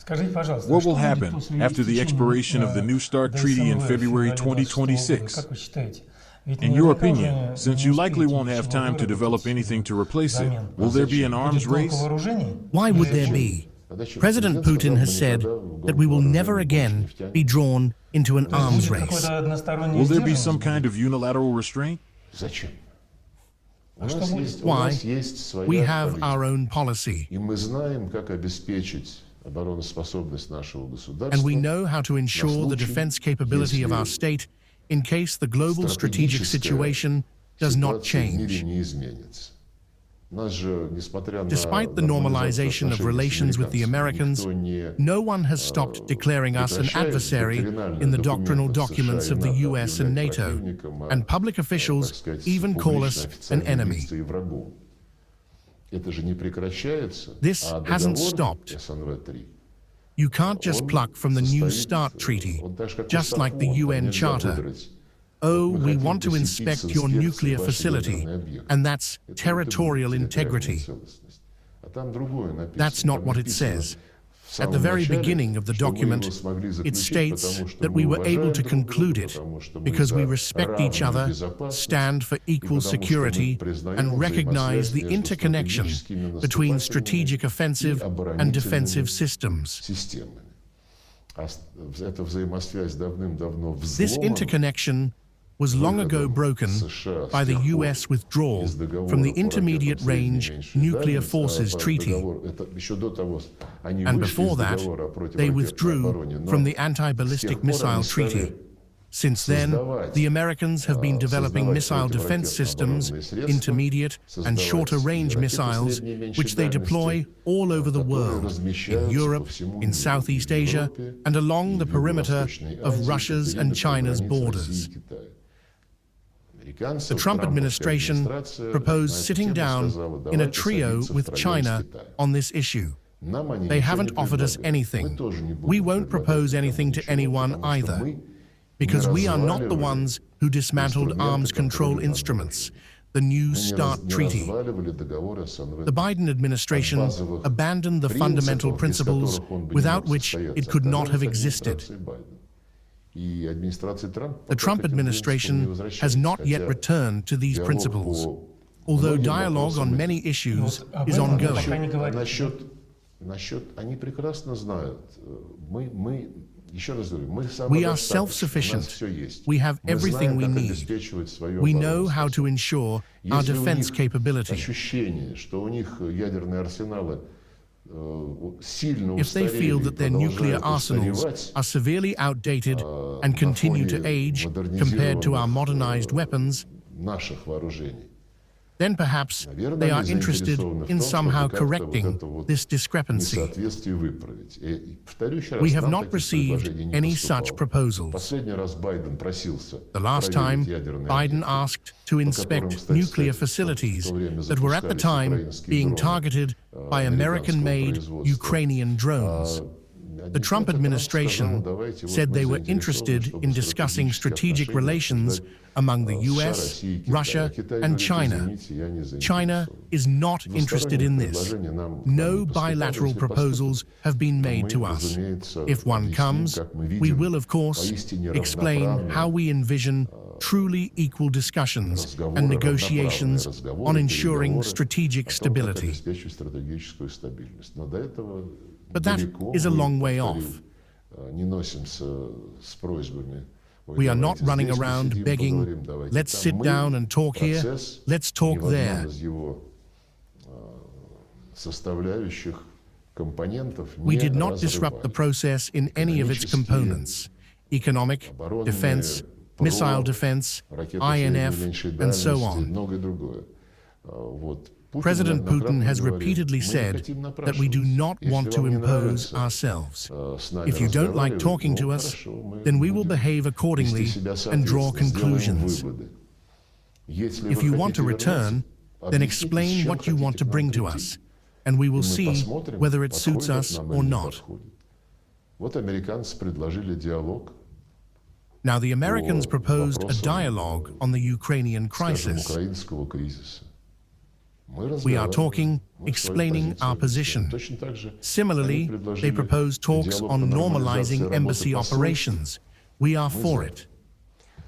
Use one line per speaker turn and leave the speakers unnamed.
What will happen after the expiration of the New START treaty in February 2026? In your opinion, since you likely won't have time to develop anything to replace it, will there be an arms race?
Why would there be? President Putin has said that we will never again be drawn into an arms race.
Will there be some kind of unilateral restraint?
Why? We have our own policy. And we know how to ensure the defense capability of our state in case the global strategic situation does not change. Despite the normalization of relations with the Americans, no one has stopped declaring us an adversary in the doctrinal documents of the US and NATO, and public officials even call us an enemy. This hasn't stopped. You can't just pluck from the New START treaty, just like the UN Charter. Oh, we want to inspect your nuclear facility, and that's territorial integrity. That's not what it says. At the very beginning of the document, it states that we were able to conclude it because we respect each other, stand for equal security, and recognize the interconnection between strategic offensive and defensive systems. This interconnection was long ago broken by the US withdrawal from the Intermediate Range Nuclear Forces Treaty. And before that, they withdrew from the Anti-Ballistic Missile Treaty. Since then, the Americans have been developing missile defense systems, intermediate and shorter range missiles, which they deploy all over the world, in Europe, in Southeast Asia, and along the perimeter of Russia's and China's borders. The Trump administration proposed sitting down in a trio with China on this issue. They haven't offered us anything. We won't propose anything to anyone either, because we are not the ones who dismantled arms control instruments, the New START treaty. The Biden administration abandoned the fundamental principles without which it could not have existed. The Trump administration has not yet returned to these principles, although dialogue on many issues is ongoing. We are self-sufficient. We have everything we need. We know how to ensure our defense capability. If they feel that their nuclear arsenals are severely outdated and continue to age compared to our modernized weapons, then perhaps they are interested in somehow correcting this discrepancy. We have not received any such proposals. The last time, Biden asked to inspect nuclear facilities that were at the time being targeted by American-made Ukrainian drones. The Trump administration said they were interested in discussing strategic relations among the US, Russia, and China. China is not interested in this. No bilateral proposals have been made to us. If one comes, we will, of course, explain how we envision truly equal discussions and negotiations on ensuring strategic stability. But that is a long way off. We are not running around begging, let's sit down and talk here, let's talk there. We did not disrupt the process in any of its components: economic, defense, missile defense, INF, and so on. President Putin has repeatedly said that we do not want to impose ourselves. If you don't like talking to us, then we will behave accordingly and draw conclusions. If you want to return, then explain what you want to bring to us, and we will see whether it suits us or not. Now, the Americans proposed a dialogue on the Ukrainian crisis. We are talking, explaining our position. Similarly, they propose talks on normalizing embassy operations. We are for it.